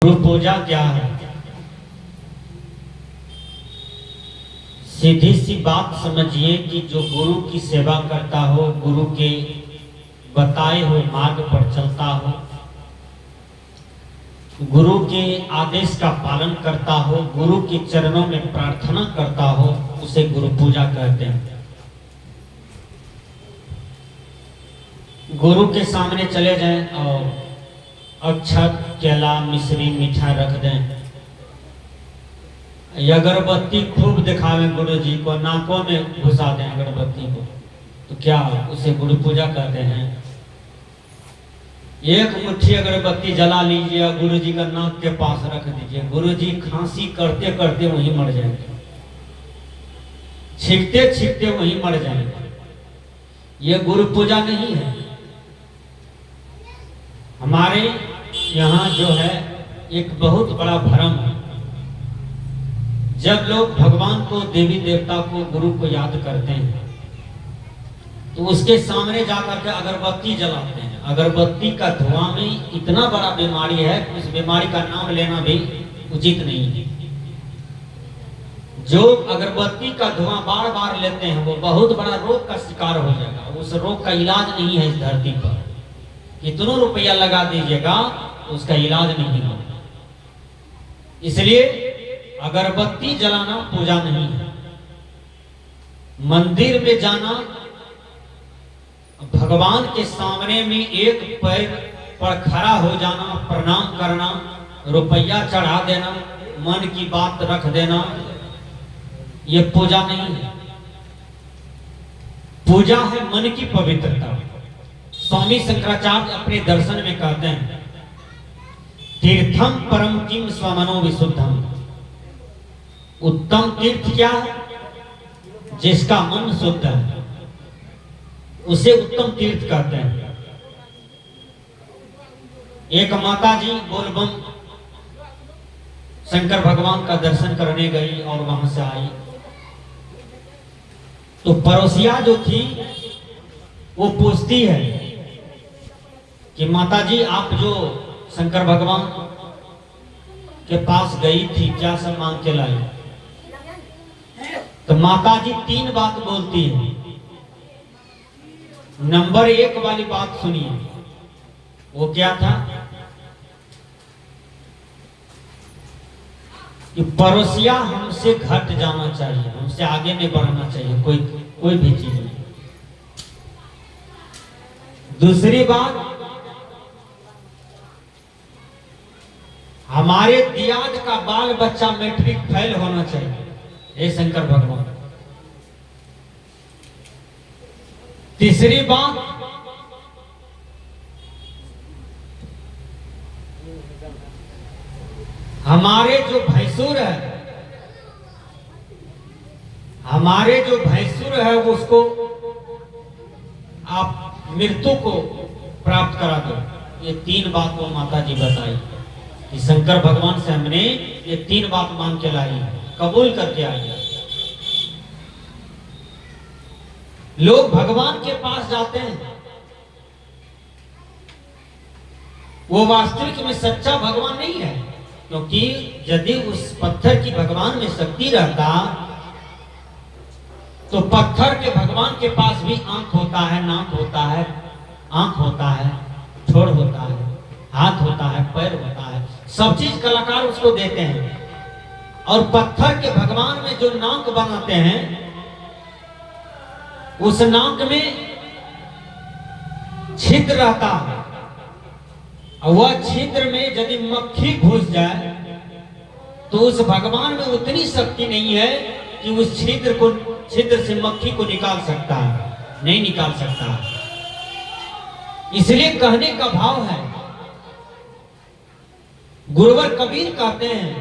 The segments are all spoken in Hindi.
गुरु पूजा क्या है? सीधी सी बात समझिए कि जो गुरु की सेवा करता हो, गुरु के बताए हुए मार्ग पर चलता हो, गुरु के आदेश का पालन करता हो, गुरु के चरणों में प्रार्थना करता हो, उसे गुरु पूजा कहते हैं। गुरु के सामने चले जाएं और अक्षत, केला, मिश्री, मिठाई रख दें, अगरबत्ती खूब दिखावें गुरु जी को, नाकों में घुसा दें अगरबत्ती को, तो क्या उसे गुरु पूजा कहते हैं? एक मुट्ठी अगरबत्ती जला लीजिए, गुरु जी का नाक के पास रख दीजिए, गुरु जी खांसी करते करते वहीं मर जाएंगे, छींकते छींकते वहीं मर जाएंगे। ये गुरु पूजा नहीं है। हमारे यहाँ जो है एक बहुत बड़ा भ्रम है। जब लोग भगवान को, देवी देवता को, गुरु को याद करते हैं तो उसके सामने जाकर के अगरबत्ती जलाते हैं। अगरबत्ती का धुआं में इतना बड़ा बीमारी है, उस बीमारी का नाम लेना भी उचित नहीं है। जो अगरबत्ती का धुआं बार बार लेते हैं वो बहुत बड़ा रोग का शिकार हो जाएगा। उस रोग का इलाज नहीं है इस धरती पर। कितनों रुपया लगा दीजिएगा उसका इलाज नहीं होगा। इसलिए अगरबत्ती जलाना पूजा नहीं है। मंदिर में जाना, भगवान के सामने में एक पैर पर खड़ा हो जाना, प्रणाम करना, रुपया चढ़ा देना, मन की बात रख देना, यह पूजा नहीं है। पूजा है मन की पवित्रता। स्वामी शंकराचार्य अपने दर्शन में कहते हैं, तीर्थम परम किम स्वमनो विशुद्धम। उत्तम तीर्थ क्या है? जिसका मन शुद्ध है, उसे उत्तम तीर्थ कहते हैं। एक माता जी बोलबम शंकर भगवान का दर्शन करने गई और वहां से आई तो पड़ोसिया जो थी वो पूछती है कि माता जी आप जो शंकर भगवान के पास गई थी, क्या सब मांग के लाई? तो माता जी 3 बात बोलती है। नंबर 1 वाली बात सुनिए, वो क्या था कि पड़ोसिया हमसे घट जाना चाहिए, हमसे आगे नहीं बढ़ना चाहिए कोई भी चीज नहीं। दूसरी बात, हमारे दियाद का बाल बच्चा मैट्रिक फेल होना चाहिए, हे शंकर भगवान। तीसरी बात, हमारे जो भैंसुर है उसको आप मृत्यु को प्राप्त करा दो। ये 3 बात वो माता जी बताई कि शंकर भगवान से हमने ये 3 बात मांग के लाई, कबूल करके आई। लोग भगवान के पास जाते हैं, वो वास्तविक में सच्चा भगवान नहीं है, क्योंकि यदि उस पत्थर की भगवान में शक्ति रहता तो पत्थर के भगवान के पास भी आंख होता है, नाक होता है, आंख होता है, ठोड़ होता है, हाथ होता है, पैर होता है, सब चीज कलाकार उसको देते हैं। और पत्थर के भगवान में जो नाक बनाते हैं, उस नाक में छिद्र रहता है, और वह छिद्र में यदि मक्खी घुस जाए तो उस भगवान में उतनी शक्ति नहीं है कि उस छिद्र से मक्खी को निकाल सकता है, नहीं निकाल सकता। इसलिए कहने का भाव है, गुरुवर कबीर कहते हैं,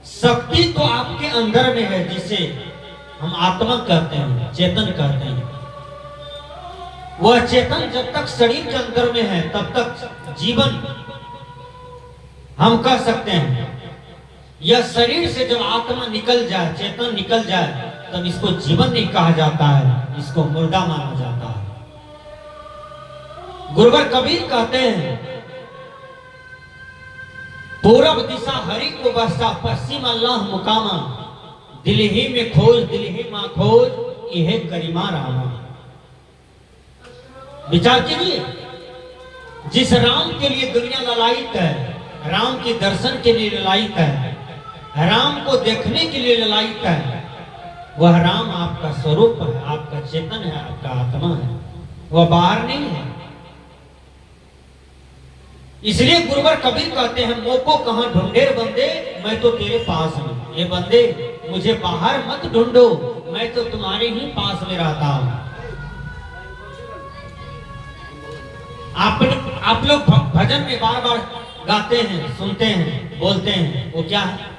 शक्ति तो आपके अंदर में है, जिसे हम आत्मा कहते हैं, चेतन कहते हैं। वह चेतन जब तक शरीर के अंदर में है तब तक जीवन हम कह सकते हैं। यह शरीर से जब आत्मा निकल जाए, चेतन निकल जाए, तब इसको जीवन नहीं कहा जाता है, इसको मुर्दा माना जाता है। गुरुवर कबीर कहते हैं पूरब दिशा हरि को बसा, पश्चिम अल्लाह मुकामा, दिल ही में खोज दिल ही मां खोज, यह करीमा रामा। विचार कीजिए, जिस राम के लिए दुनिया ललायित है, राम के दर्शन के लिए ललायित है, राम को देखने के लिए ललायित है, वह राम आपका स्वरूप है, आपका चेतन है, आपका आत्मा है, वह बाहर नहीं है। इसलिए गुरुवर कबीर कहते हैं, मोको कहां ढूंढेर बंदे, मैं तो तेरे पास हूं। ये बंदे मुझे बाहर मत ढूंढो, मैं तो तुम्हारे ही पास में रहता हूं। आप लोग भजन में बार बार गाते हैं, सुनते हैं, बोलते हैं, वो क्या है?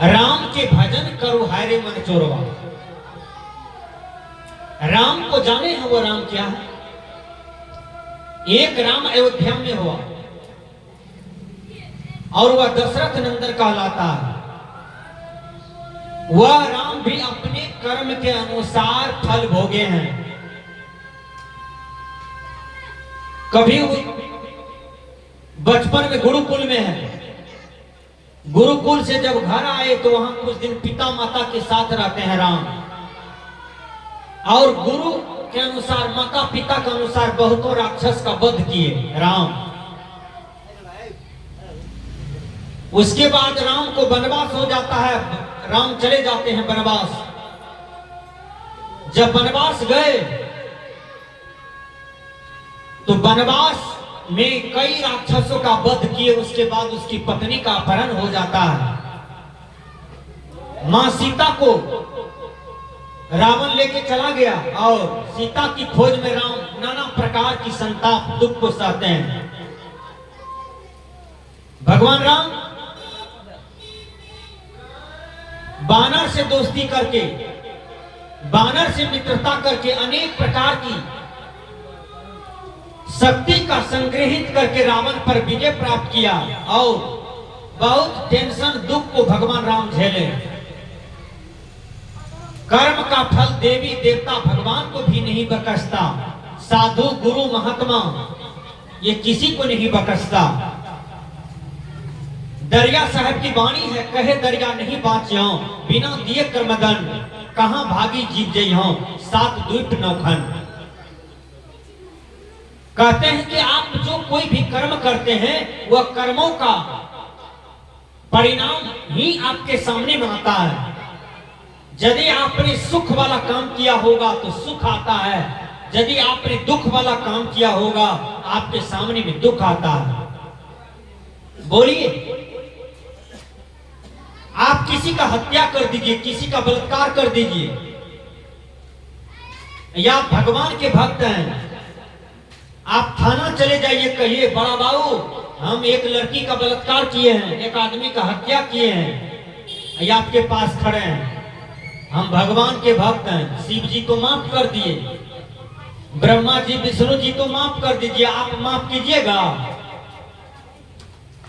राम के भजन करो हायरे मन चोरवा। राम को जाने हैं वो राम क्या है? एक राम अयोध्या में हुआ और वह दशरथ नंदन कहलाता है। वह राम भी अपने कर्म के अनुसार फल भोगे हैं। कभी बचपन में गुरुकुल में है, गुरुकुल से जब घर आए तो वहां कुछ दिन पिता माता के साथ रहते हैं राम, और गुरु के अनुसार, माता पिता के अनुसार बहुतों राक्षस का वध किए राम। उसके बाद राम को वनवास हो जाता है, राम चले जाते हैं वनवास। जब वनवास गए तो वनवास में कई राक्षसों का वध किए। उसके बाद उसकी पत्नी का अपहरण हो जाता है। मां सीता को रावण लेके चला गया और सीता की खोज में राम नाना प्रकार की संताप दुख को सहते हैं। भगवान राम बानर से दोस्ती करके, बानर से मित्रता करके अनेक प्रकार की शक्ति का संग्रहित करके रावण पर विजय प्राप्त किया और बहुत टेंशन दुख को भगवान राम झेले। कर्म का फल देवी देवता भगवान को भी नहीं बख्शता, साधु गुरु महात्मा ये किसी को नहीं बख्शता। दरिया साहब की वाणी है, कहे दरिया नहीं बाँचियो, बिना दिए कर्मदंड, कहां भागी जीत जइहो, 7 द्वीप 9 खंड। कहते हैं कि आप जो कोई भी कर्म करते हैं वह कर्मों का परिणाम ही आपके सामने में आता है। यदि आपने सुख वाला काम किया होगा तो सुख आता है, यदि आपने दुख वाला काम किया होगा आपके सामने में दुख आता है। बोलिए, आप किसी का हत्या कर दीजिए, किसी का बलात्कार कर दीजिए, या भगवान के भक्त हैं, आप थाना चले जाइए, कहिए बड़ा बाबू हम एक लड़की का बलात्कार किए हैं, एक आदमी का हत्या किए हैं, या आपके पास खड़े हैं, हम भगवान के भक्त हैं, शिव जी तो माफ कर दिए, ब्रह्मा जी विष्णु जी तो माफ कर दीजिए, आप माफ कीजिएगा?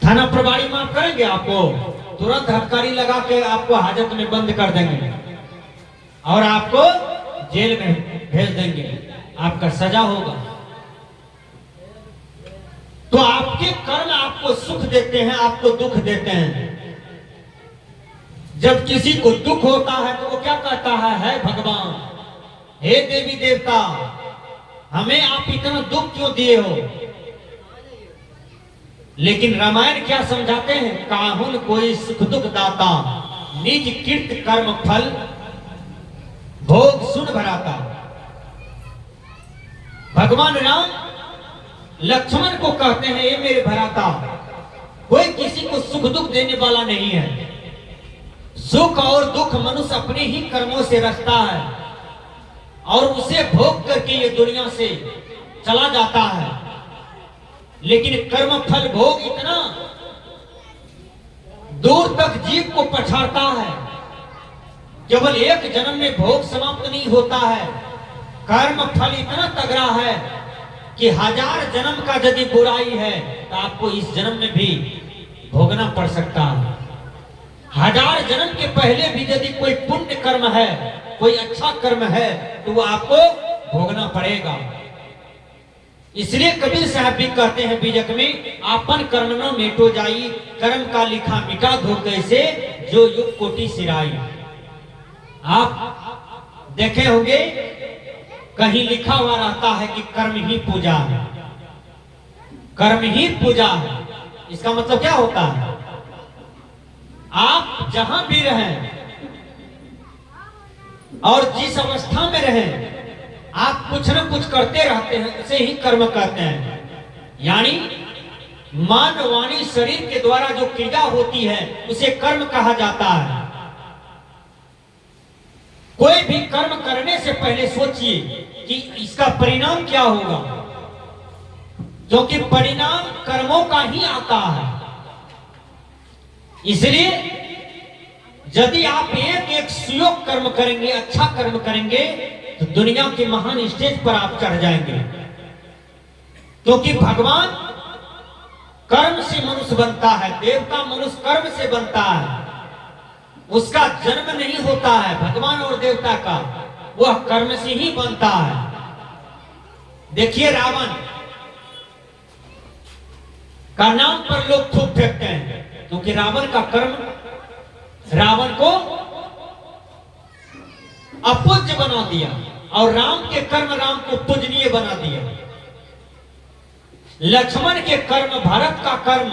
थाना प्रभारी माफ करेंगे आपको? तुरंत हथकड़ी लगा के आपको हाजत में बंद कर देंगे और आपको जेल में भेज देंगे, आपका सजा होगा। तो आपके कर्म आपको सुख देते हैं, आपको दुख देते हैं। जब किसी को दुख होता है तो वो क्या कहता है भगवान, हे देवी देवता हमें आप इतना दुख क्यों दिए हो? लेकिन रामायण क्या समझाते हैं, काहुन कोई सुख दुख दाता, निज कृत कर्म फल भोग सुन भराता। भगवान राम लक्ष्मण को कहते हैं, ये मेरे भराता, कोई किसी को सुख दुख देने वाला नहीं है। सुख और दुख मनुष्य अपने ही कर्मों से रचता है और उसे भोग करके ये दुनिया से चला जाता है। लेकिन कर्म फल भोग इतना दूर तक जीव को पछाड़ता है, केवल एक जन्म में भोग समाप्त नहीं होता है। कर्म फल इतना तगड़ा है कि 1000 जन्म का यदि बुराई है तो आपको इस जन्म में भी भोगना पड़ सकता है। 1000 जन्म के पहले भी यदि कोई पुण्य कर्म है, कोई अच्छा कर्म है, तो वो आपको भोगना पड़ेगा। इसलिए कबीर साहब भी कहते हैं बीजक में, आपन कर्म न मेटो जाई, कर्म का लिखा मिटा दो कैसे, जो युग कोटि सिराई। आप देखे होंगे कहीं लिखा हुआ रहता है कि कर्म ही पूजा है, कर्म ही पूजा है। इसका मतलब क्या होता है? आप जहां भी रहें और जिस अवस्था में रहें, आप कुछ न कुछ करते रहते हैं, उसे ही कर्म कहते हैं। यानी मन वाणी शरीर के द्वारा जो क्रिया होती है उसे कर्म कहा जाता है। कोई भी कर्म करने से पहले सोचिए कि इसका परिणाम क्या होगा, क्योंकि परिणाम कर्मों का ही आता है। इसलिए यदि आप एक एक सुयोग कर्म करेंगे, अच्छा कर्म करेंगे, तो दुनिया के महान स्टेज पर आप चढ़ जाएंगे। क्योंकि भगवान कर्म से मनुष्य बनता है, देवता मनुष्य कर्म से बनता है। उसका जन्म नहीं होता है भगवान और देवता का, वह कर्म से ही बनता है। देखिए रावण का नाम पर लोग थूक फेंकते हैं, क्योंकि रावण का कर्म रावण को अपूज्य बना दिया और राम के कर्म राम को पूजनीय बना दिया। लक्ष्मण के कर्म, भरत का कर्म,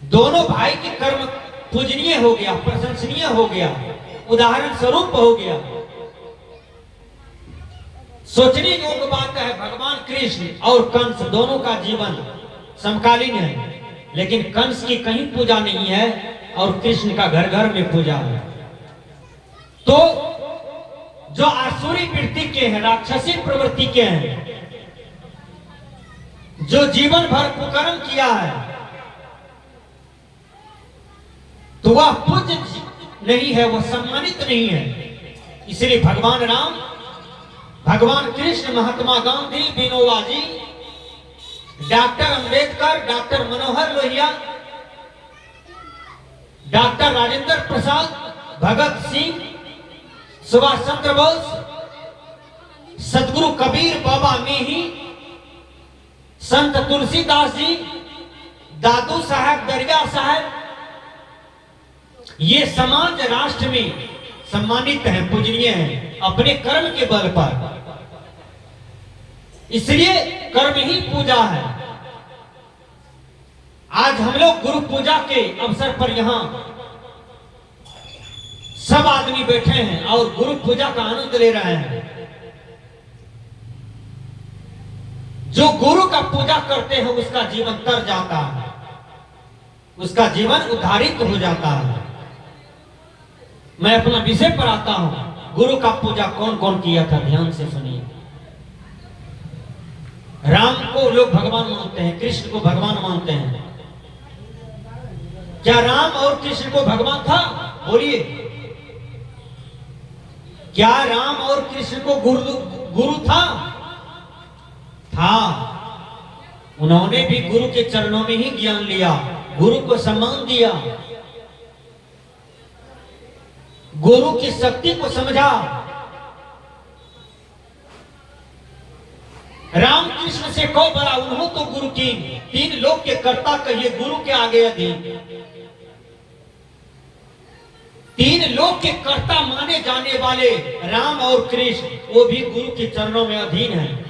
दोनों भाई के कर्म पूजनीय हो गया, प्रशंसनीय हो गया, उदाहरण स्वरूप हो गया। सोचने योग्य बात है, भगवान कृष्ण और कंस दोनों का जीवन समकालीन है, लेकिन कंस की कहीं पूजा नहीं है और कृष्ण का घर घर में पूजा है। तो जो आसुरी वृत्ति के हैं, राक्षसी प्रवृत्ति के हैं, जो जीवन भर कुकर्म किया है, तो वह पूज्य नहीं है, वह सम्मानित नहीं है। इसलिए भगवान राम, भगवान Krishna, Mahatma Gandhi, Vinoba ji, doctor Ambedkar, doctor Manohar Lohia, doctor Rajendra Prasad, Bhagat Singh, Subhash Chandra Bose, सदगुरु कबीर बाबा मेही, संत तुलसीदास जी, दादू साहब, दरगाह साहब, ये समाज राष्ट्र में सम्मानित है, पूजनीय है अपने कर्म के बल पर। इसलिए कर्म ही पूजा है। आज हम लोग गुरु पूजा के अवसर पर यहां सब आदमी बैठे हैं और गुरु पूजा का आनंद ले रहे हैं। जो गुरु का पूजा करते हैं उसका जीवन तर जाता है, उसका जीवन उद्धारित हो जाता है। मैं अपना विषय पर आता हूं, गुरु का पूजा कौन कौन किया था, ध्यान से सुनिए। राम को लोग भगवान मानते हैं, कृष्ण को भगवान मानते हैं। क्या राम और कृष्ण को भगवान था? बोलिए, क्या राम और कृष्ण को गुरु था? उन्होंने भी गुरु के चरणों में ही ज्ञान लिया, गुरु को सम्मान दिया, गुरु की शक्ति को समझा। राम कृष्ण से कहो बड़ा उन्हों तो गुरु की, तीन लोक के कर्ता कहिए गुरु के आगे अधीन। तीन लोक के कर्ता माने जाने वाले राम और कृष्ण, वो भी गुरु के चरणों में अधीन हैं,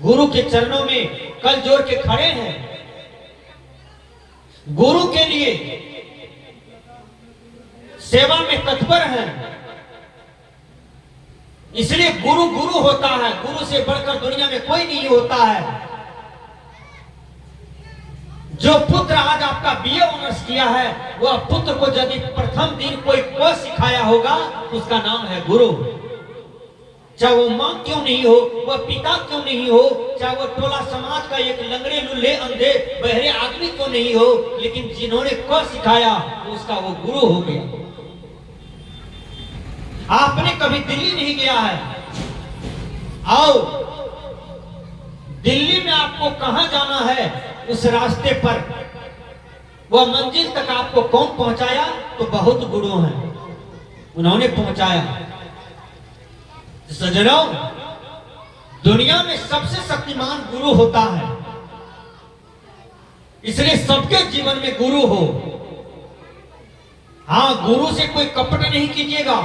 गुरु के चरणों में कल जोड़ के खड़े हैं, गुरु के लिए सेवा में तत्पर हैं। इसलिए गुरु गुरु होता है, गुरु से बढ़कर दुनिया में कोई नहीं होता है। जो पुत्र आज आपका बीए ऑनर्स किया है, वह पुत्र को यदि प्रथम दिन कोई को सिखाया होगा, उसका नाम है गुरु। चाहे वो मां क्यों नहीं हो, वह पिता क्यों नहीं हो, चाहे वो टोला समाज का एक लंगड़े लुल्ले अंधे बहरे आदमी क्यों नहीं हो, लेकिन जिन्होंने को सिखाया उसका वो गुरु हो गया। आपने कभी दिल्ली नहीं गया है, आओ दिल्ली में आपको कहां जाना है, उस रास्ते पर वह मंजिल तक आपको कौन पहुंचाया? तो बहुत गुरु हैं, उन्होंने पहुंचाया। सज्जनों, दुनिया में सबसे शक्तिमान गुरु होता है, इसलिए सबके जीवन में गुरु हो। हाँ, गुरु से कोई कपट नहीं कीजिएगा।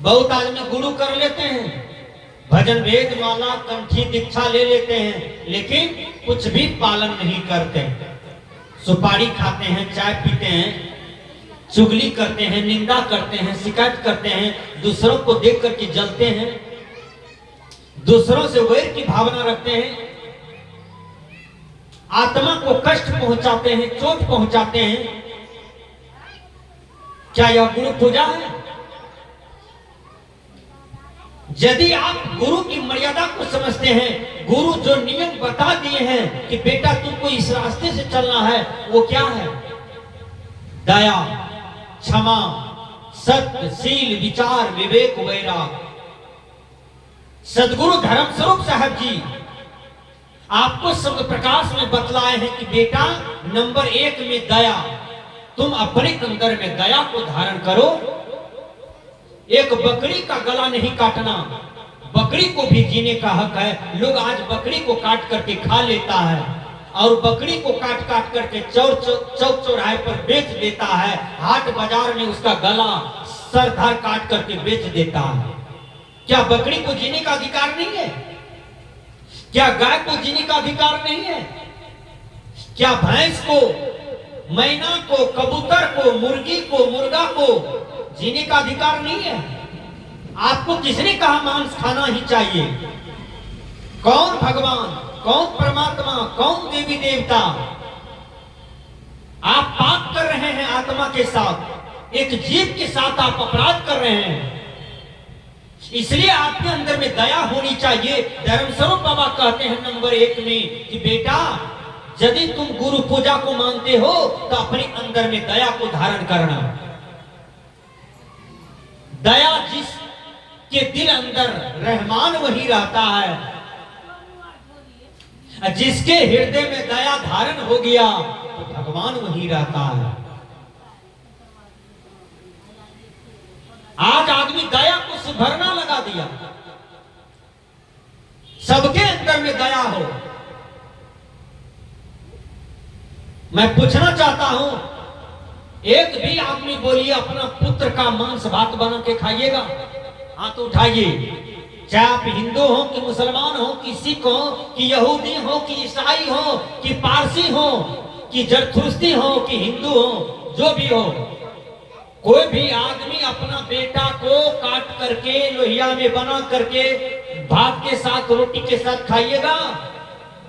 बहुत आदमी गुरु कर लेते हैं, भजन वेद माला कंठी दीक्षा ले लेते हैं, लेकिन कुछ भी पालन नहीं करते। सुपारी खाते हैं, चाय पीते हैं, चुगली करते हैं, निंदा करते हैं, शिकायत करते हैं, दूसरों को देख करके जलते हैं, दूसरों से वैर की भावना रखते हैं, आत्मा को कष्ट पहुंचाते हैं, चोट पहुंचाते हैं। क्या यह गुरु पूजा है? यदि आप गुरु की मर्यादा को समझते हैं, गुरु जो नियम बता दिए हैं कि बेटा तुमको इस रास्ते से चलना है, वो क्या है? दया, क्षमा, सत्य, शील, विचार, विवेक, वैराग। सदगुरु धर्म स्वरूप साहब जी आपको शब्द प्रकाश में बतलाए हैं कि बेटा नंबर 1 में दया, तुम अपने अंदर में दया को धारण करो। एक बकरी का गला नहीं काटना, बकरी को भी जीने का हक है। लोग आज बकरी को काट करके खा लेता है और बकरी को काट काट करके चौक चौराहे पर बेच देता है, हाट बाजार में उसका गला सरधार काट करके बेच देता है। क्या बकरी को जीने का अधिकार नहीं है? क्या गाय को जीने का अधिकार नहीं है? क्या भैंस को, मैना को, कबूतर को, मुर्गी को, मुर्गा को जीने का अधिकार नहीं है? आपको किसने कहा मांस खाना ही चाहिए? कौन भगवान, कौन परमात्मा, कौन देवी देवता? आप पाप कर रहे हैं आत्मा के साथ, एक जीव के साथ आप अपराध कर रहे हैं। इसलिए आपके अंदर में दया होनी चाहिए। धर्मस्वरूप बाबा कहते हैं नंबर 1 में कि बेटा यदि तुम गुरु पूजा को मानते हो तो अपने अंदर में दया को धारण करना। दया जिसके दिल अंदर रहमान वही रहता है, जिसके हृदय में दया धारण हो गया तो भगवान वही रहता है। आज आदमी दया को सुभरना लगा दिया। सबके अंदर में दया हो। मैं पूछना चाहता हूं, एक भी आदमी बोलिए अपना पुत्र का मांस भात बना के खाइएगा? हाथ उठाइए। चाहे आप हिंदू हो कि मुसलमान हो कि सिख हो कि यहूदी हो कि ईसाई हो कि पारसी हो कि जरथुस्ती हो कि हिंदू हो, जो भी हो, कोई भी आदमी अपना बेटा को काट करके लोहिया में बना करके भात के साथ रोटी के साथ खाइएगा?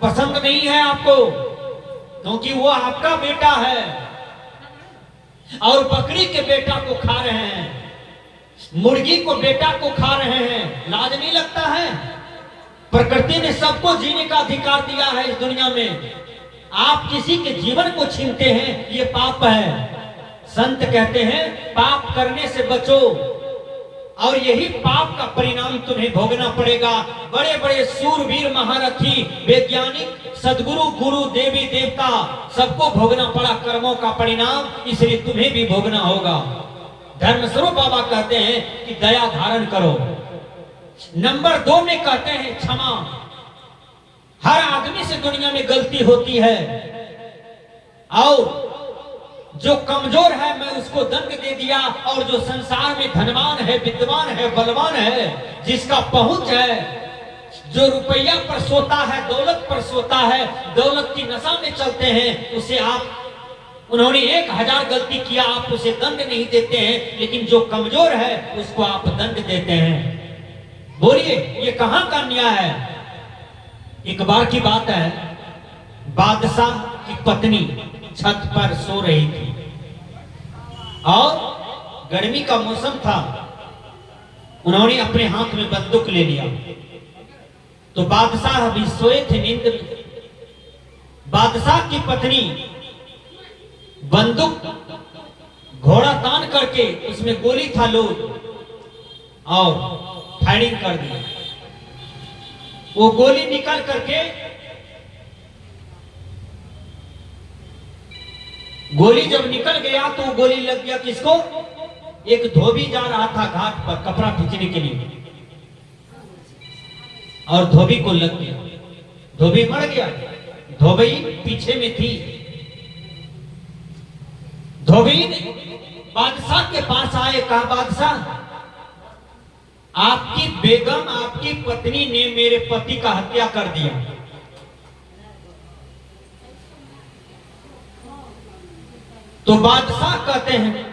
पसंद नहीं है आपको, क्योंकि वो आपका बेटा है। और बकरी के बेटा को खा रहे हैं, मुर्गी को बेटा को खा रहे हैं, लाज नहीं लगता है? प्रकृति ने सबको जीने का अधिकार दिया है इस दुनिया में। आप किसी के जीवन को छीनते हैं, ये पाप है। संत कहते हैं पाप करने से बचो, और यही पाप का परिणाम तुम्हें भोगना पड़ेगा। बड़े बड़े सूरवीर, महारथी, वैज्ञानिक, सदगुरु, गुरु, देवी देवता, सबको भोगना पड़ा कर्मों का परिणाम, इसलिए तुम्हें भी भोगना होगा। धर्मस्वरूप बाबा कहते हैं कि दया धारण करो। नंबर 2 में कहते हैं क्षमा। हर आदमी से दुनिया में गलती होती है, और जो कमजोर है मैं उसको दंड दे दिया, और जो संसार में धनवान है, विद्वान है, बलवान है, जिसका पहुंच है, जो रुपया पर सोता है, दौलत पर सोता है, दौलत की नशा में चलते हैं, उसे आप, उन्होंने 1000 गलती किया, आप उसे दंड नहीं देते हैं, लेकिन जो कमजोर है उसको आप दंड देते हैं। बोलिए ये कहां का न्याय है? एक बार की बात है, बादशाह की पत्नी छत पर सो रही थी और गर्मी का मौसम था। उन्होंने अपने हाथ में बंदूक ले लिया, तो बादशाह अभी सोए थे नींद में। बादशाह की पत्नी बंदूक घोड़ा तान करके उसमें गोली था लोड, और फायरिंग कर दी। वो गोली निकल करके, गोली जब निकल गया तो गोली लग गया किसको? एक धोबी जा रहा था घाट पर कपड़ा खींचने के लिए। और धोबी को लग गया, धोबी मर गया। धोबी पीछे में थी। धोबी ने बादशाह के पास आए, कहा बादशाह, आपकी बेगम, आपकी पत्नी ने मेरे पति का हत्या कर दिया। तो बादशाह कहते हैं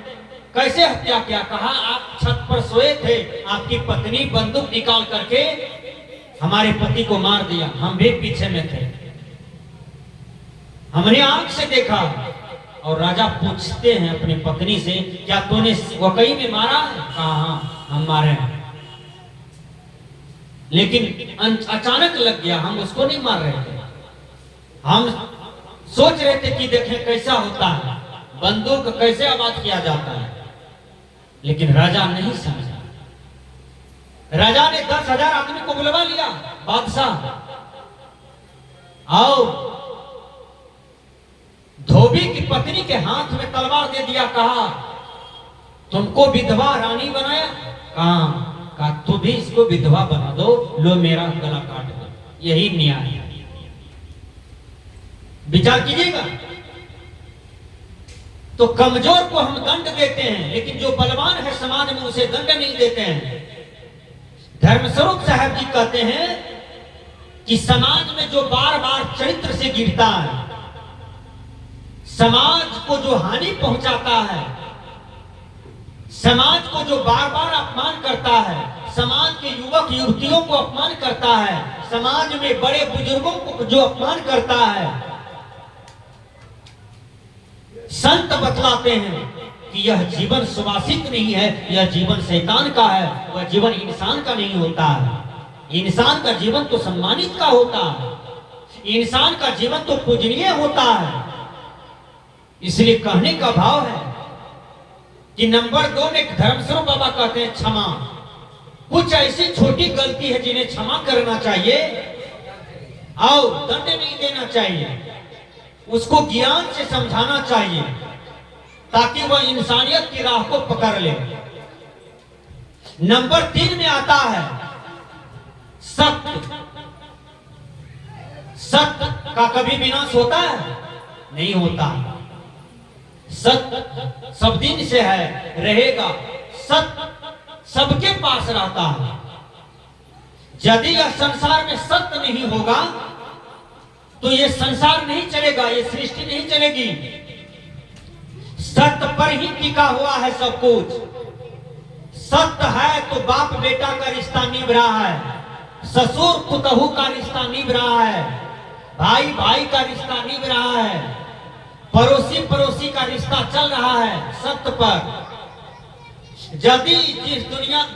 कैसे हत्या किया? कहा आप छत पर सोए थे, आपकी पत्नी बंदूक निकाल करके हमारे पति को मार दिया, हम भी पीछे में थे, हमने आंख से देखा। और राजा पूछते हैं अपनी पत्नी से, क्या तूने वाकई में मारा है? कहा हाँ हम मारे हैं, लेकिन अचानक लग गया, हम उसको नहीं मार रहे थे, हम सोच रहे थे कि देखें कैसा होता है, बंदूक कैसे आबाद किया जाता है। लेकिन राजा नहीं समझा। राजा ने 10,000 आदमी को बुलवा लिया, बादशाह आओ। धोबी की पत्नी के हाथ में तलवार दे दिया, कहा तुमको विधवा रानी बनाया, कहा तू भी इसको विधवा बना दो, लो मेरा गला काट दो, यही न्याय है। विचार कीजिएगा। तो कमजोर को हम दंड देते हैं, लेकिन जो बलवान है समाज में उसे दंड नहीं देते हैं। धर्मस्वरूप साहब जी कहते हैं कि समाज में जो बार बार चरित्र से गिरता है, समाज को जो हानि पहुंचाता है, समाज को जो बार बार अपमान करता है, समाज के युवक युवतियों को अपमान करता है, समाज में बड़े बुजुर्गों को जो अपमान करता है, संत बतलाते हैं कि यह जीवन सुवासित नहीं है, यह जीवन शैतान का है, वह जीवन इंसान का नहीं होता है। इंसान का जीवन तो सम्मानित का होता है, इंसान का जीवन तो पूजनीय होता है। इसलिए कहने का भाव है कि नंबर 2 में धर्मस्वरूप बाबा कहते हैं क्षमा। कुछ ऐसी छोटी गलती है जिन्हें क्षमा करना चाहिए और दंड नहीं देना चाहिए, उसको ज्ञान से समझाना चाहिए ताकि वह इंसानियत की राह को पकड़ ले। नंबर 3 में आता है सत्य। सत्य का कभी विनाश होता है? नहीं होता। सत्य सब दिन से है, रहेगा। सत्य सबके पास रहता है। यदि यह संसार में सत्य नहीं होगा तो ये संसार नहीं चलेगा, ये सृष्टि नहीं चलेगी। सत्य पर ही टिका हुआ है सब कुछ। सत्य है तो बाप बेटा का रिश्ता निभ रहा है, ससुर पुतहू का रिश्ता निभ रहा है, भाई भाई का रिश्ता निभ रहा है, पड़ोसी पड़ोसी का रिश्ता चल रहा है सत्य पर। यदि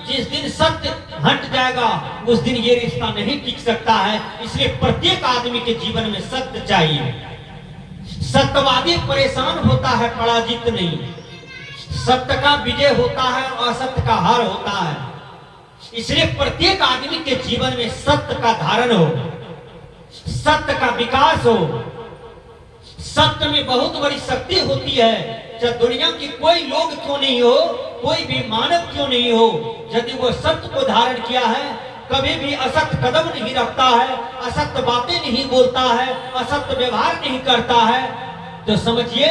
जिस दिन सत्य हट जाएगा उस दिन ये रिश्ता नहीं टिक सकता है। इसलिए प्रत्येक आदमी के जीवन में सत्य चाहिए। सत्यवादी परेशान होता है, पराजित नहीं। सत्य का विजय होता है और असत्य का हार होता है। इसलिए प्रत्येक आदमी के जीवन में सत्य का धारण हो, सत्य का विकास हो। सत्य में बहुत बड़ी शक्ति होती है। चाहे दुनिया की कोई लोग क्यों नहीं हो, कोई भी मानव क्यों नहीं हो, यदि वो सत्य को धारण किया है, कभी भी असत्य कदम नहीं रखता है, असत्य बातें नहीं बोलता है, असत्य व्यवहार नहीं करता है, तो समझिए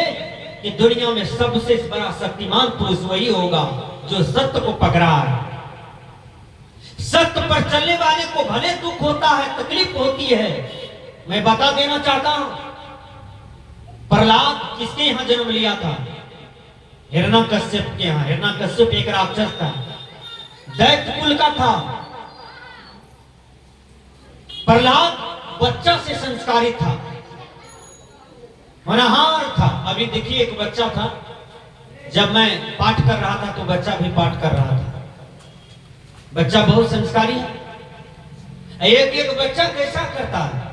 कि दुनिया में सबसे बड़ा शक्तिमान पुरुष वही होगा जो सत्य को पकड़ा है। सत्य पर चलने वाले को भले दुख होता है, तकलीफ होती है। मैं बता देना चाहता हूं, प्रहलाद किसके यहां जन्म लिया था? हिरण्यकश्यप के यहां। हिरण्यकश्यप एक राक्षस था, दैत्य कुल का था। प्रहलाद बच्चा से संस्कारित था, होनहार था। अभी देखिए एक बच्चा था, जब मैं पाठ कर रहा था तो बच्चा भी पाठ कर रहा था। बच्चा बहुत संस्कारी है। एक एक बच्चा कैसा करता है,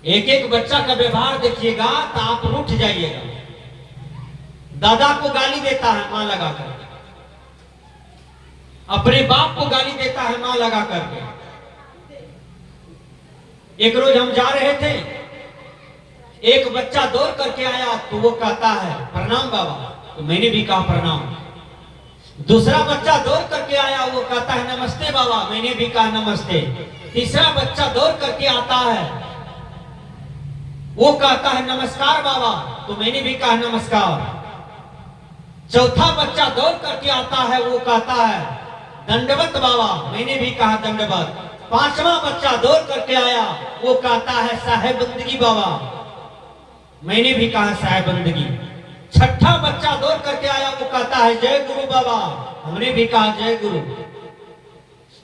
एक एक बच्चा का व्यवहार देखिएगा तो आप रूठ जाइएगा। दादा को गाली देता है मां लगा कर, अपने बाप को गाली देता है मां लगा करके। एक रोज हम जा रहे थे, एक बच्चा दौड़ करके आया तो वो कहता है प्रणाम बाबा, तो मैंने भी कहा प्रणाम। दूसरा बच्चा दौड़ करके आया, वो कहता है नमस्ते बाबा, मैंने भी कहा नमस्ते। तीसरा बच्चा दौड़ करके आता है, वो कहता है नमस्कार बाबा, तो मैंने भी कहा नमस्कार। चौथा बच्चा दौड़ करके आता है, वो कहता है दंडवत बाबा, मैंने भी कहा दंडवत। पांचवा बच्चा दौड़ करके आया, वो कहता है साहेब बंदगी बाबा, मैंने भी कहा साहेब बंदगी। छठा बच्चा दौड़ करके आया, वो कहता है जय गुरु बाबा, हमने भी कहा जय गुरु।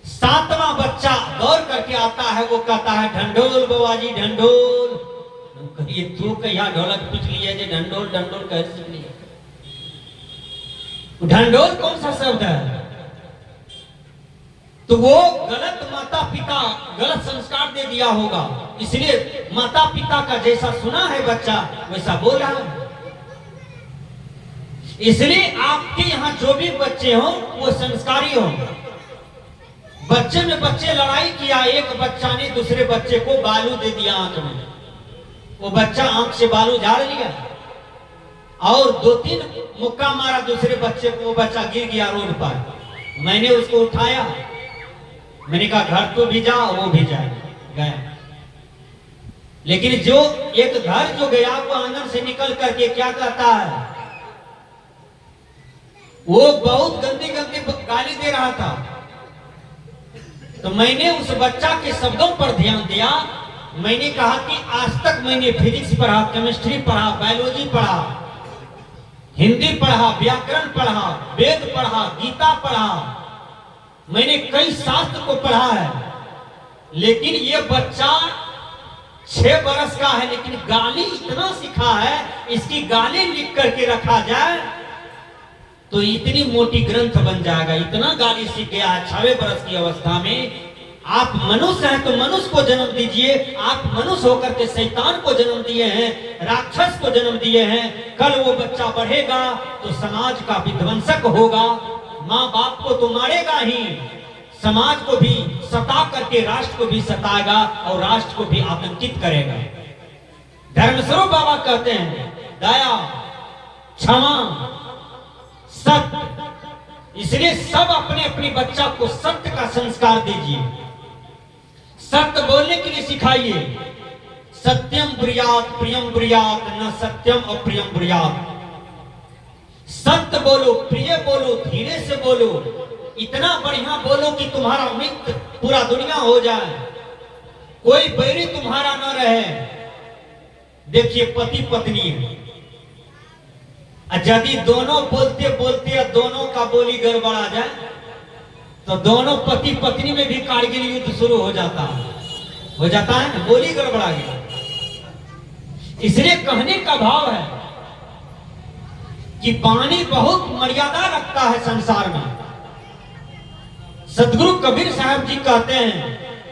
सातवां बच्चा दौड़ करके आता है, वो कहता है ढंढोल बाबा जी ढंढोल। ये तू कहिया ढोलक पीछ लिया जे ढंढोल ढंढोल कैसे सीख लिया? ढंढोल कौन सा शब्द है? तो वो गलत माता पिता गलत संस्कार दे दिया होगा, इसलिए माता पिता का जैसा सुना है बच्चा वैसा बोल रहा है। इसलिए आपके यहाँ जो भी बच्चे हों वो संस्कारी हों। बच्चे में बच्चे लड़ाई किया, एक बच्चा ने दूसरे बच्चे को बालू दे दिया आंख में, वो बच्चा आंख से बालू झाड़ लिया और 2-3 मुक्का मारा दूसरे बच्चे को, वो बच्चा गिर गया रोड पर। मैंने उसको उठाया, मैंने कहा घर तो भी जाओ, वो भी जाए गया। लेकिन जो एक घर जो गया वो आंगन से निकल करके क्या कहता है, वो बहुत गंदी गंदी गाली दे रहा था। तो मैंने उस बच्चा के शब्दों पर ध्यान दिया। मैंने कहा कि आज तक मैंने फिजिक्स पढ़ा, केमिस्ट्री पढ़ा, बायोलॉजी पढ़ा, हिंदी पढ़ा, व्याकरण पढ़ा, वेद पढ़ा, गीता पढ़ा, मैंने कई शास्त्र को पढ़ा है, लेकिन ये बच्चा 6 बरस का है, लेकिन गाली इतना सीखा है, इसकी गाली लिख करके रखा जाए तो इतनी मोटी ग्रंथ बन जाएगा। इतना गाली सीख गया है 6 बरस की अवस्था में। आप मनुष्य हैं तो मनुष्य को जन्म दीजिए, आप मनुष्य होकर के शैतान को जन्म दिए हैं, राक्षस को जन्म दिए हैं। कल वो बच्चा बढ़ेगा तो समाज का विध्वंसक होगा, माँ बाप को तो मारेगा ही, समाज को भी सता करके राष्ट्र को भी सताएगा और राष्ट्र को भी आतंकित करेगा। धर्मस्वरूप बाबा कहते हैं दया, क्षमा, सत्य। इसलिए सब अपने अपने बच्चा को सत्य का संस्कार दीजिए, सत्य बोलने के लिए सिखाइए। सत्यम ब्रूयात प्रियम ब्रूयात, न सत्यम अप्रियम ब्रूयात। सत्य बोलो, प्रिय बोलो, धीरे से बोलो, इतना बढ़िया बोलो कि तुम्हारा मित्र पूरा दुनिया हो जाए, कोई बैरी तुम्हारा न रहे। देखिए पति पत्नी है, यदि दोनों बोलते बोलते दोनों का बोली गड़बड़ा जाए तो दोनों पति पत्नी में भी कारगिल युद्ध शुरू हो जाता है, बोली गड़बड़ा गया। इसलिए कहने का भाव है कि वाणी बहुत मर्यादा रखता है संसार में। सदगुरु कबीर साहब जी कहते हैं